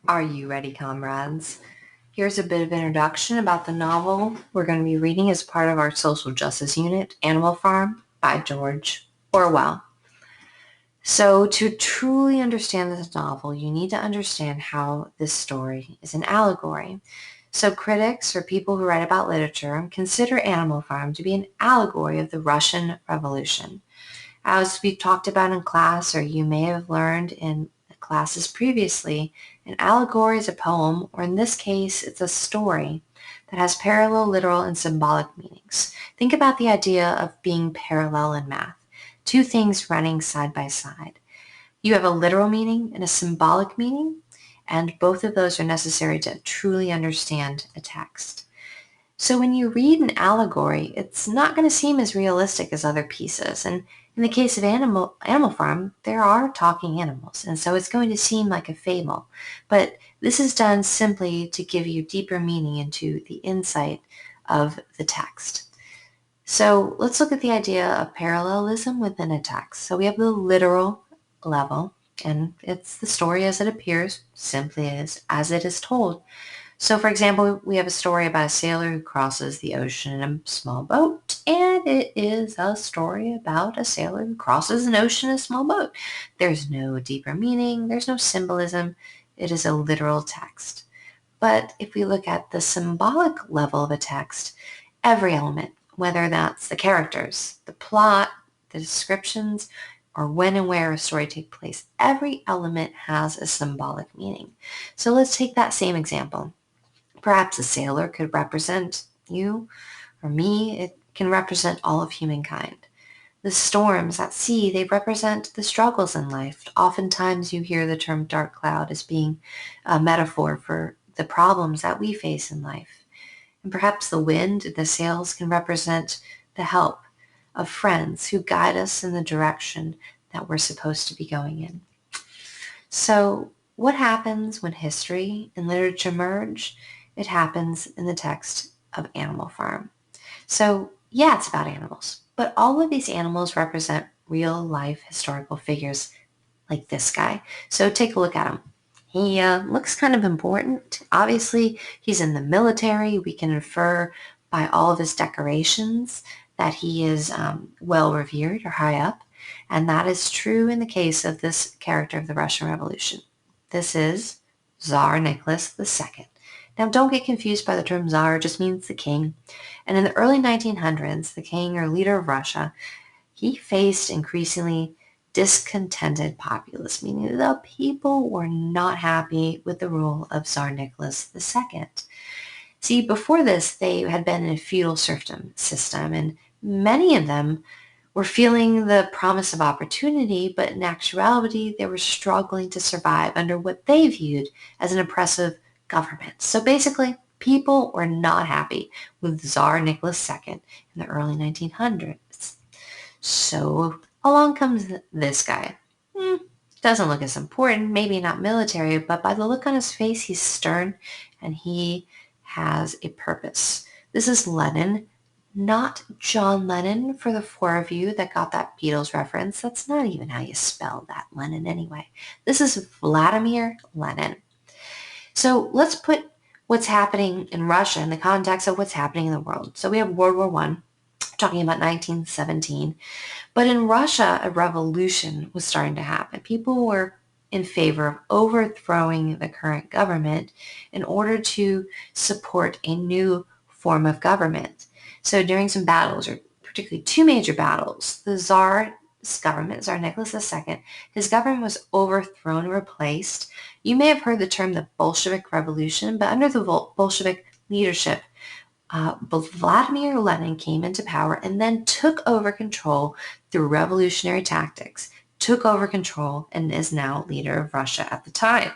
Are you ready, comrades? Here's a bit of introduction about the novel we're going to be reading as part of our social justice unit, Animal Farm by George Orwell. So, to truly understand this novel, you need to understand how this story is an allegory. So, critics or people who write about literature consider Animal Farm to be an allegory of the Russian Revolution. As we talked about in class, or you may have learned in classes previously, an allegory is a poem, or in this case, it's a story that has parallel, literal, and symbolic meanings. Think about the idea of being parallel in math. Two things running side by side. You have a literal meaning and a symbolic meaning, and both of those are necessary to truly understand a text. So when you read an allegory, it's not going to seem as realistic as other pieces. And in the case of Animal Farm, there are talking animals, and so it's going to seem like a fable. But this is done simply to give you deeper meaning into the insight of the text. So let's look at the idea of parallelism within a text. So we have the literal level, and it's the story as it appears, simply as it is told. So, for example, we have a story about a sailor who crosses the ocean in a small boat, and it is a story about a sailor who crosses an ocean in a small boat. There's no deeper meaning, there's no symbolism, it is a literal text. But if we look at the symbolic level of a text, every element, whether that's the characters, the plot, the descriptions, or when and where a story takes place, every element has a symbolic meaning. So let's take that same example. Perhaps a sailor could represent you or me. It can represent all of humankind. The storms at sea, they represent the struggles in life. Oftentimes you hear the term dark cloud as being a metaphor for the problems that we face in life. And perhaps the wind and the sails can represent the help of friends who guide us in the direction that we're supposed to be going in. So what happens when history and literature merge? It happens in the text of Animal Farm. So yeah, it's about animals, but all of these animals represent real life historical figures like this guy. So take a look at him. He looks kind of important. Obviously, he's in the military. We can infer by all of his decorations that he is well revered or high up. And that is true in the case of this character of the Russian Revolution. This is Tsar Nicholas II. Now, don't get confused by the term Tsar, it just means the king. And in the early 1900s, the king or leader of Russia, he faced increasingly discontented populace, meaning the people were not happy with the rule of Tsar Nicholas II. See, before this, they had been in a feudal serfdom system, and many of them were feeling the promise of opportunity, but in actuality, they were struggling to survive under what they viewed as an oppressive government. So basically, people were not happy with Tsar Nicholas II in the early 1900s. So along comes this guy. Doesn't look as important, maybe not military, but by the look on his face, he's stern and he has a purpose. This is Lenin, not John Lennon for the four of you that got that Beatles reference. That's not even how you spell that Lenin anyway. This is Vladimir Lenin. So let's put what's happening in Russia in the context of what's happening in the world. So we have World War I, talking about 1917. But in Russia, a revolution was starting to happen. People were in favor of overthrowing the current government in order to support a new form of government. So during some battles, or particularly two major battles, the Tsar's government, Tsar Nicholas II, his government was overthrown and replaced. You may have heard the term the Bolshevik Revolution, but under the Bolshevik leadership, Vladimir Lenin came into power and then took over control through revolutionary tactics, took over control and is now leader of Russia at the time.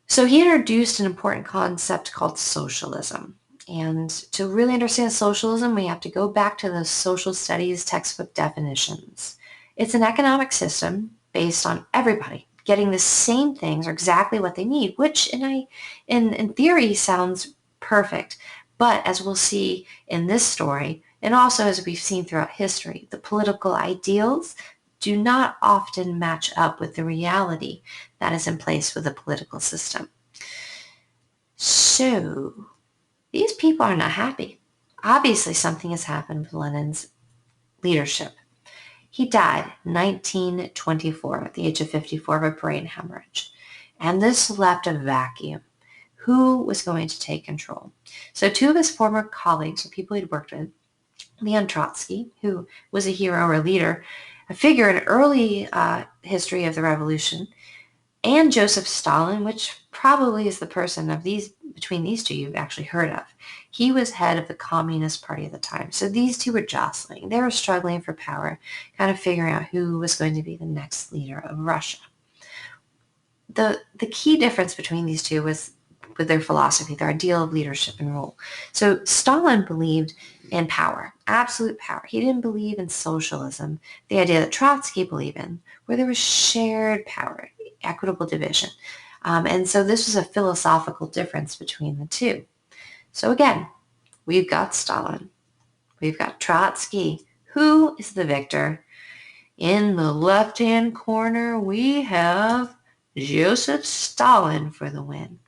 So he introduced an important concept called socialism. And to really understand socialism, we have to go back to the social studies textbook definitions. It's an economic system based on everybody getting the same things or exactly what they need, which in theory sounds perfect. But as we'll see in this story, and also as we've seen throughout history, the political ideals, do not often match up with the reality that is in place with the political system. So these people are not happy. Obviously, something has happened with Lenin's leadership. He died in 1924 at the age of 54 of a brain hemorrhage. And this left a vacuum. Who was going to take control? So two of his former colleagues, or people he'd worked with, Leon Trotsky, who was a hero or a leader, a figure in early history of the revolution, and Joseph Stalin, which probably is the person of these between these two you've actually heard of. He was head of the Communist Party at the time. So these two were jostling. They were struggling for power, kind of figuring out who was going to be the next leader of Russia. The key difference between these two was with their philosophy, their ideal of leadership and rule. So Stalin believed in power, absolute power. He didn't believe in socialism, the idea that Trotsky believed in, where there was shared power, equitable division. And so this was a philosophical difference between the two. So again, we've got Stalin. We've got Trotsky. Who is the victor? In the left-hand corner, we have Joseph Stalin for the win.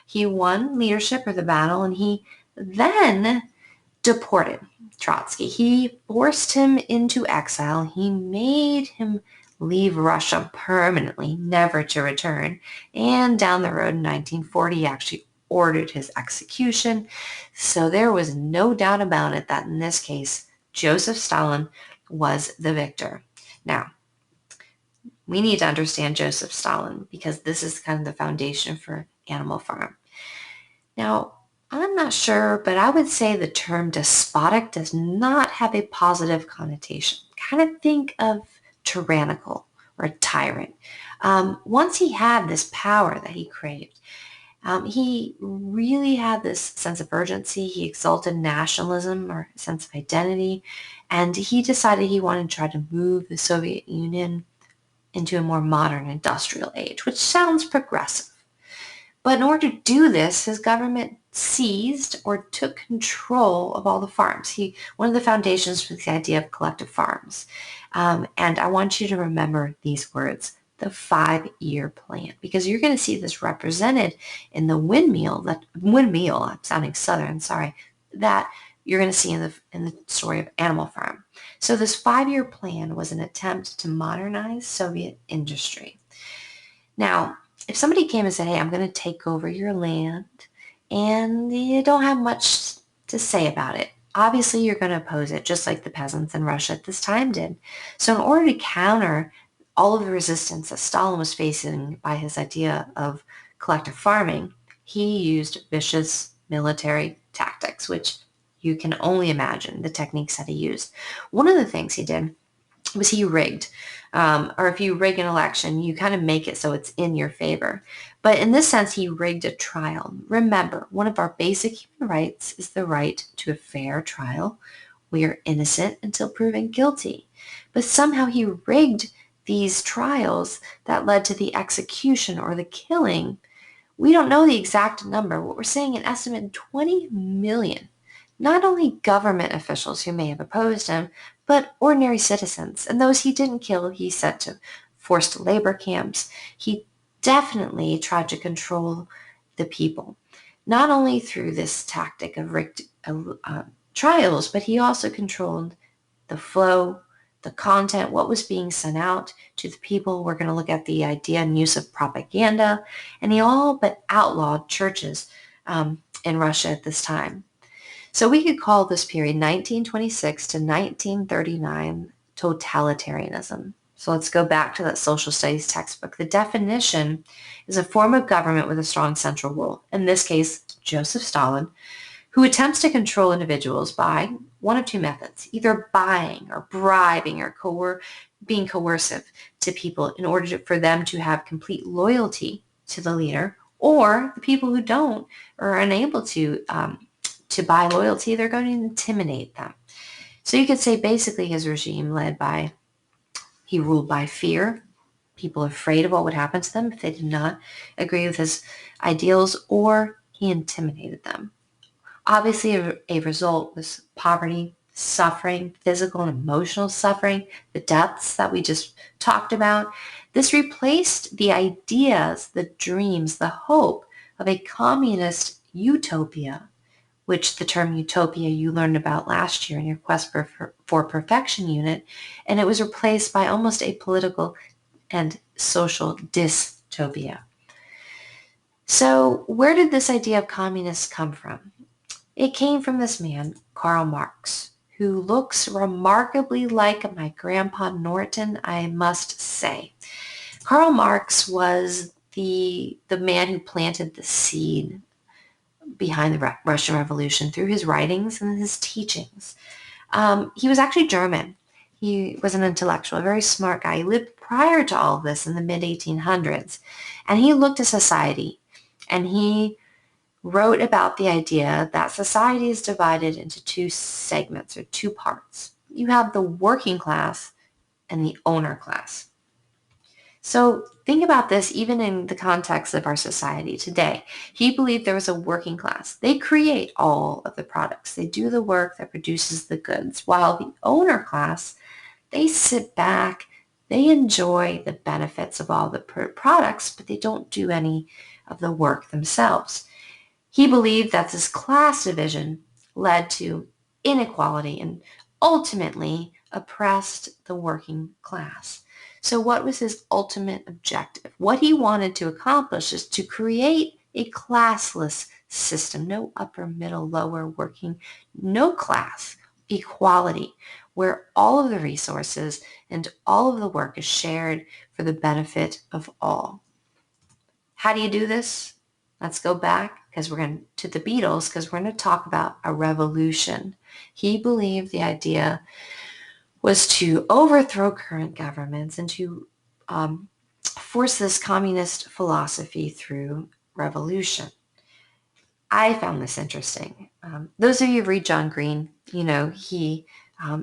He won leadership or the battle, and he then deported Trotsky. He forced him into exile. He made him leave Russia permanently, never to return. And down the road in 1940, he actually ordered his execution. So there was no doubt about it that in this case, Joseph Stalin was the victor. Now, we need to understand Joseph Stalin because this is kind of the foundation for Animal Farm. Now, I'm not sure, but I would say the term despotic does not have a positive connotation. Kind of think of tyrannical or a tyrant. Once he had this power that he craved, he really had this sense of urgency. He exalted nationalism or a sense of identity, and he decided he wanted to try to move the Soviet Union into a more modern industrial age, which sounds progressive. But in order to do this, his government seized or took control of all the farms. One of the foundations was the idea of collective farms. And I want you to remember these words, the 5-year plan, because you're going to see this represented in the windmill, I'm sounding Southern, sorry, that you're going to see in the story of Animal Farm. So this 5-year plan was an attempt to modernize Soviet industry. Now, if somebody came and said, hey, I'm going to take over your land, and you don't have much to say about it, obviously you're going to oppose it, just like the peasants in Russia at this time did. So in order to counter all of the resistance that Stalin was facing by his idea of collective farming, he used vicious military tactics, which you can only imagine the techniques that he used. One of the things he did was he rigged. Or if you rig an election, you kind of make it so it's in your favor. But in this sense, he rigged a trial. Remember, one of our basic human rights is the right to a fair trial. We are innocent until proven guilty. But somehow he rigged these trials that led to the execution or the killing. We don't know the exact number. What we're saying, an estimated 20 million. Not only government officials who may have opposed him, but ordinary citizens. And those he didn't kill, he sent to forced labor camps. He definitely tried to control the people, not only through this tactic of rigged trials, but he also controlled the flow, the content, what was being sent out to the people. We're going to look at the idea and use of propaganda, and he all but outlawed churches in Russia at this time. So we could call this period 1926 to 1939 totalitarianism. So let's go back to that social studies textbook. The definition is a form of government with a strong central rule, in this case, Joseph Stalin, who attempts to control individuals by one of two methods, either buying or bribing or being coercive to people in order for them to have complete loyalty to the leader, or the people who don't or are unable to buy loyalty, they're going to intimidate them. So you could say basically his regime he ruled by fear, people afraid of what would happen to them if they did not agree with his ideals, or he intimidated them. Obviously, a result was poverty, suffering, physical and emotional suffering, the deaths that we just talked about. This replaced the ideas, the dreams, the hope of a communist utopia, which the term utopia you learned about last year in your Quest for Perfection unit, and it was replaced by almost a political and social dystopia. So where did this idea of communists come from? It came from this man, Karl Marx, who looks remarkably like my grandpa Norton, I must say. Karl Marx was the man who planted the seed behind the Russian Revolution through his writings and his teachings. He was actually German. He was an intellectual, a very smart guy. He lived prior to all of this in the mid-1800s. And he looked at society and he wrote about the idea that society is divided into two segments or two parts. You have the working class and the owner class. So think about this even in the context of our society today. He believed there was a working class. They create all of the products. They do the work that produces the goods, while the owner class, they sit back, they enjoy the benefits of all the products, but they don't do any of the work themselves. He believed that this class division led to inequality and ultimately oppressed the working class. So what was his ultimate objective? What he wanted to accomplish is to create a classless system, no upper, middle, lower, working, no class, equality, where all of the resources and all of the work is shared for the benefit of all. How do you do this? Let's go back because we're going to the Beatles because we're going to talk about a revolution. He believed the idea was to overthrow current governments and to force this communist philosophy through revolution. I found this interesting. Those of you who read John Green, he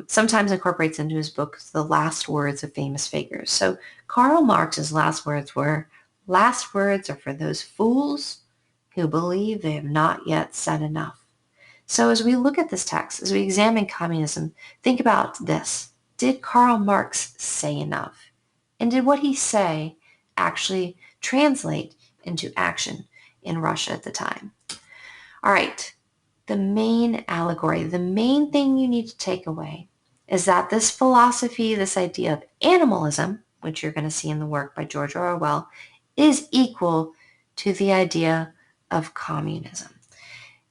sometimes incorporates into his books the last words of famous figures. So Karl Marx's last words were, "Last words are for those fools who believe they have not yet said enough." So as we look at this text, as we examine communism, think about this. Did Karl Marx say enough? And did what he say actually translate into action in Russia at the time? All right, the main allegory, the main thing you need to take away is that this philosophy, this idea of animalism, which you're going to see in the work by George Orwell, is equal to the idea of communism.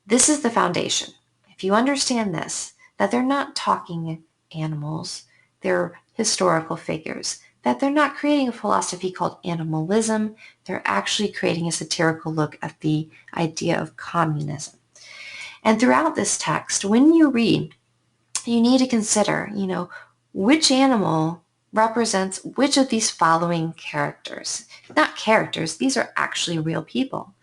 This is the foundation. If you understand this, that they're not talking animals, they're historical figures, that they're not creating a philosophy called animalism, they're actually creating a satirical look at the idea of communism. And throughout this text, when you read, you need to consider, which animal represents which of these following characters. Not characters, these are actually real people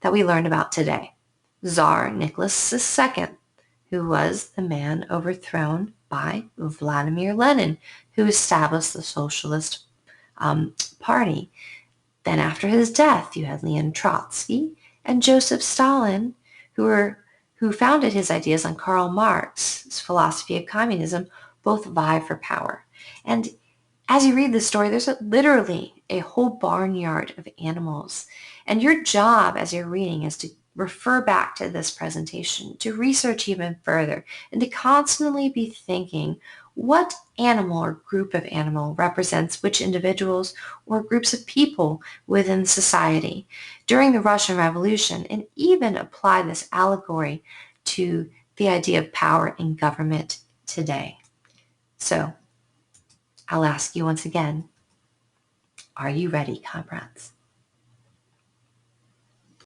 that we learned about today. Tsar Nicholas II, who was the man overthrown by Vladimir Lenin, who established the Socialist Party. Then after his death, you had Leon Trotsky and Joseph Stalin, who founded his ideas on Karl Marx's philosophy of communism, both vie for power. And as you read the story, there's literally a whole barnyard of animals. And your job as you're reading is to refer back to this presentation, to research even further, and to constantly be thinking what animal or group of animal represents which individuals or groups of people within society during the Russian Revolution, and even apply this allegory to the idea of power in government today. So I'll ask you once again, are you ready, comrades?